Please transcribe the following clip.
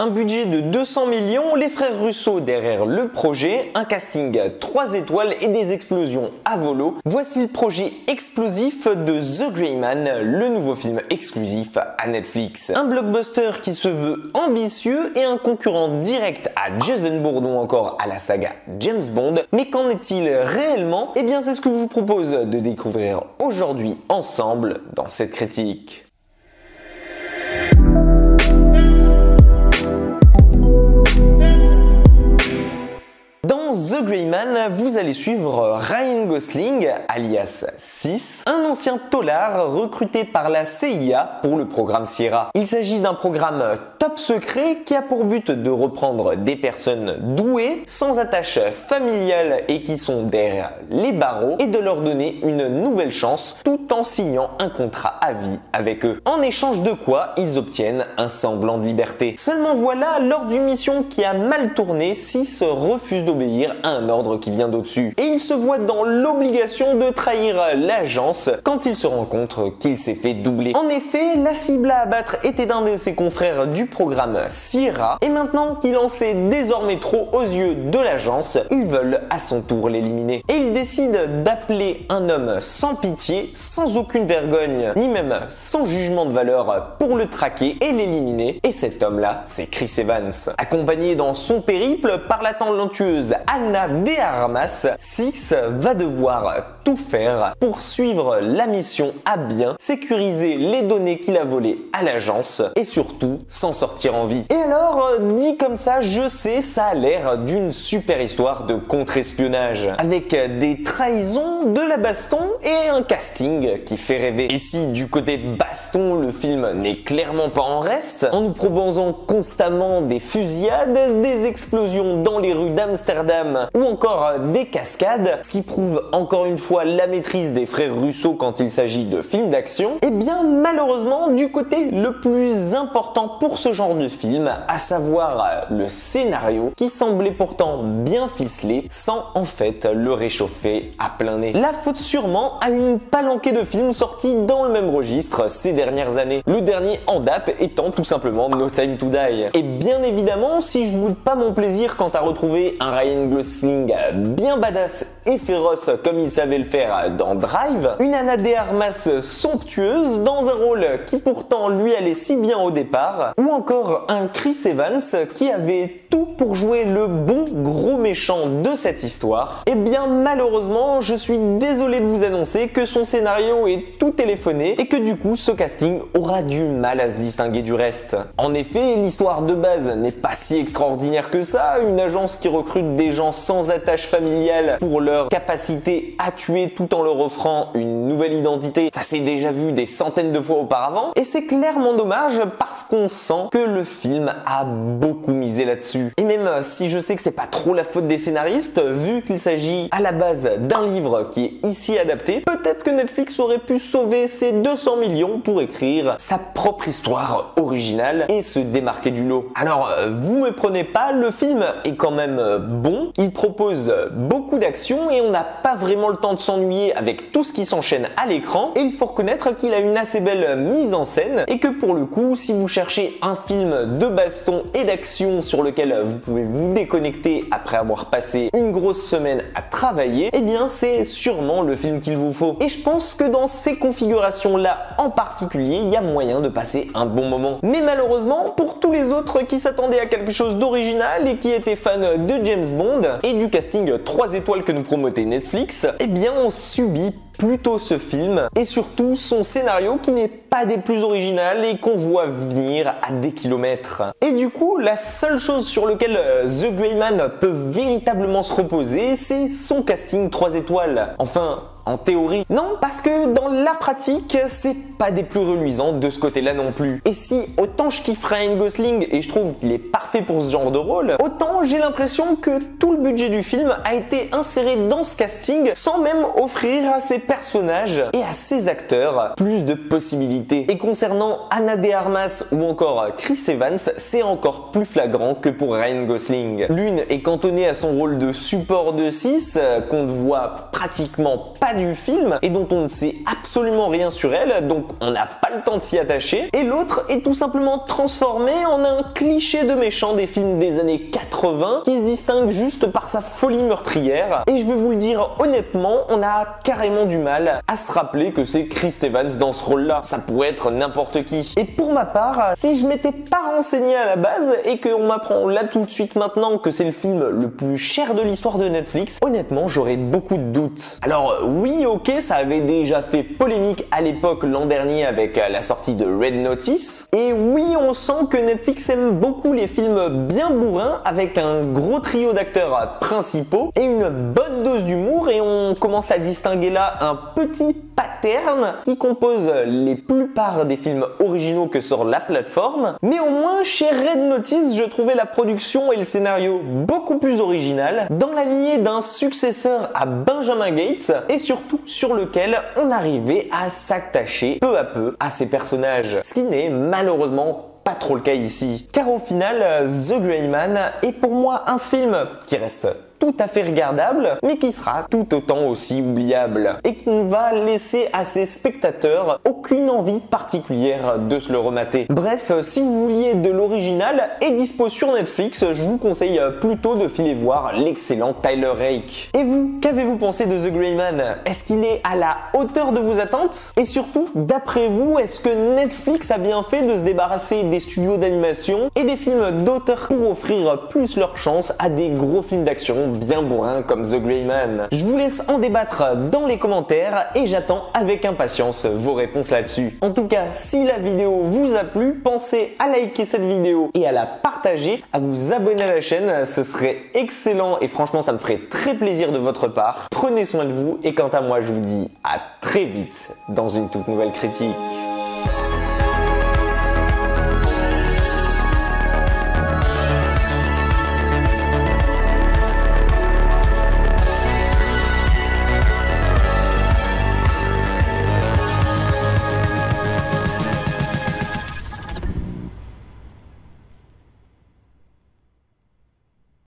Un budget de 200 millions, les frères Russo derrière le projet, un casting 3 étoiles et des explosions à volo. Voici le projet explosif de The Gray Man, le nouveau film exclusif à Netflix. Un blockbuster qui se veut ambitieux et un concurrent direct à Jason Bourne ou encore à la saga James Bond. Mais qu'en est-il réellement? Eh bien c'est ce que je vous propose de découvrir aujourd'hui ensemble dans cette critique. The Gray Man, vous allez suivre Ryan Gosling, alias 6, un ancien tôlard recruté par la CIA pour le programme Sierra. Il s'agit d'un programme top secret qui a pour but de reprendre des personnes douées, sans attache familiale et qui sont derrière les barreaux et de leur donner une nouvelle chance tout en signant un contrat à vie avec eux. En échange de quoi, ils obtiennent un semblant de liberté. Seulement voilà, lors d'une mission qui a mal tourné, 6 refuse d'obéir à un ordre qui vient d'au-dessus. Et il se voit dans l'obligation de trahir l'agence quand il se rend compte qu'il s'est fait doubler. En effet, la cible à abattre était un de ses confrères du programme Sierra, et maintenant qu'il en sait désormais trop aux yeux de l'agence, ils veulent à son tour l'éliminer. Et ils décident d'appeler un homme sans pitié, sans aucune vergogne, ni même sans jugement de valeur pour le traquer et l'éliminer. Et cet homme-là, c'est Chris Evans. Accompagné dans son périple par la talentueuse Ana de Armas, Six va devoir tout faire pour suivre la mission à bien, sécuriser les données qu'il a volées à l'agence et surtout s'en sortir en vie. Et alors, dit comme ça, je sais, ça a l'air d'une super histoire de contre-espionnage avec des trahisons, de la baston et un casting qui fait rêver. Et si du côté baston, le film n'est clairement pas en reste, en nous proposant constamment des fusillades, des explosions dans les rues d'Amsterdam ou encore des cascades, ce qui prouve encore une fois la maîtrise des frères Russo quand il s'agit de films d'action, et bien malheureusement du côté le plus important pour ce genre de film, à savoir le scénario qui semblait pourtant bien ficelé sans en fait le réchauffer à plein nez. La faute sûrement à une palanquée de films sortis dans le même registre ces dernières années, le dernier en date étant tout simplement No Time to Die. Et bien évidemment, si je boude pas mon plaisir quant à retrouver un Ryan Gosling bien badass et féroce comme il savait le faire dans Drive, une Ana de Armas somptueuse dans un rôle qui pourtant lui allait si bien au départ, ou encore un Chris Evans qui avait tout pour jouer le bon gros méchant de cette histoire, et bien malheureusement je suis désolé de vous annoncer que son scénario est tout téléphoné et que du coup ce casting aura du mal à se distinguer du reste. En effet, l'histoire de base n'est pas si extraordinaire que ça, une agence qui recrute des gens sans attache familiale pour leur capacité à tuer tout en leur offrant une nouvelle identité. Ça s'est déjà vu des centaines de fois auparavant et c'est clairement dommage parce qu'on sent que le film a beaucoup misé là-dessus. Et même si je sais que c'est pas trop la faute des scénaristes, vu qu'il s'agit à la base d'un livre qui est ici adapté, peut-être que Netflix aurait pu sauver ses 200 millions pour écrire sa propre histoire originale et se démarquer du lot. Alors vous me prenez pas, le film est quand même bon, il propose beaucoup d'action et on n'a pas vraiment le temps de s'ennuyer avec tout ce qui s'enchaîne à l'écran, et il faut reconnaître qu'il a une assez belle mise en scène et que pour le coup, si vous cherchez un film de baston et d'action sur lequel vous pouvez vous déconnecter après avoir passé une grosse semaine à travailler, eh bien c'est sûrement le film qu'il vous faut. Et je pense que dans ces configurations-là en particulier, il y a moyen de passer un bon moment. Mais malheureusement, pour tous les autres qui s'attendaient à quelque chose d'original et qui étaient fans de James Bond et du casting 3 étoiles que nous promotait Netflix, eh bien on subit plutôt ce film et surtout son scénario qui n'est pas des plus originales et qu'on voit venir à des kilomètres. Et du coup, la seule chose sur laquelle The Gray Man peut véritablement se reposer, c'est son casting 3 étoiles. Enfin, en théorie. Non, parce que dans la pratique, c'est pas des plus reluisants de ce côté-là non plus. Et si autant je kiffe Ryan Gosling et je trouve qu'il est parfait pour ce genre de rôle, autant j'ai l'impression que tout le budget du film a été inséré dans ce casting sans même offrir à ses personnages et à ses acteurs plus de possibilités. Et concernant Ana de Armas ou encore Chris Evans, c'est encore plus flagrant que pour Ryan Gosling. L'une est cantonnée à son rôle de support de 6, qu'on ne voit pratiquement pas du film et dont on ne sait absolument rien sur elle, donc on n'a pas le temps de s'y attacher. Et l'autre est tout simplement transformé en un cliché de méchant des films des années 80 qui se distingue juste par sa folie meurtrière. Et je vais vous le dire honnêtement, on a carrément du mal à se rappeler que c'est Chris Evans dans ce rôle-là. Ça pourrait être n'importe qui. Et pour ma part, si je m'étais pas renseigné à la base et qu'on m'apprend là tout de suite maintenant que c'est le film le plus cher de l'histoire de Netflix, honnêtement j'aurais beaucoup de doutes. Alors oui, ok, ça avait déjà fait polémique à l'époque l'an dernier avec la sortie de Red Notice. Et oui, on sent que Netflix aime beaucoup les films bien bourrins avec un gros trio d'acteurs principaux et une bonne dose d'humour, et on commence à distinguer là un petit pattern qui compose les plupart des films originaux que sort la plateforme. Mais au moins chez Red Notice, je trouvais la production et le scénario beaucoup plus original, dans la lignée d'un successeur à Benjamin Gates, et surtout sur lequel on arrivait à s'attacher peu à peu à ces personnages, ce qui n'est malheureusement pas trop le cas ici. Car au final, The Gray Man est pour moi un film qui reste tout à fait regardable, mais qui sera tout autant aussi oubliable et qui ne va laisser à ses spectateurs aucune envie particulière de se le remater. Bref, si vous vouliez de l'original et dispo sur Netflix, je vous conseille plutôt de filer voir l'excellent Tyler Rake. Et vous, qu'avez-vous pensé de The Gray Man? Est-ce qu'il est à la hauteur de vos attentes? Et surtout, d'après vous, est-ce que Netflix a bien fait de se débarrasser des studios d'animation et des films d'auteurs pour offrir plus leur chance à des gros films d'action bien bourrin comme The Gray Man? Je vous laisse en débattre dans les commentaires et j'attends avec impatience vos réponses là-dessus. En tout cas, si la vidéo vous a plu, pensez à liker cette vidéo et à la partager, à vous abonner à la chaîne, ce serait excellent et franchement ça me ferait très plaisir de votre part. Prenez soin de vous et quant à moi je vous dis à très vite dans une toute nouvelle critique.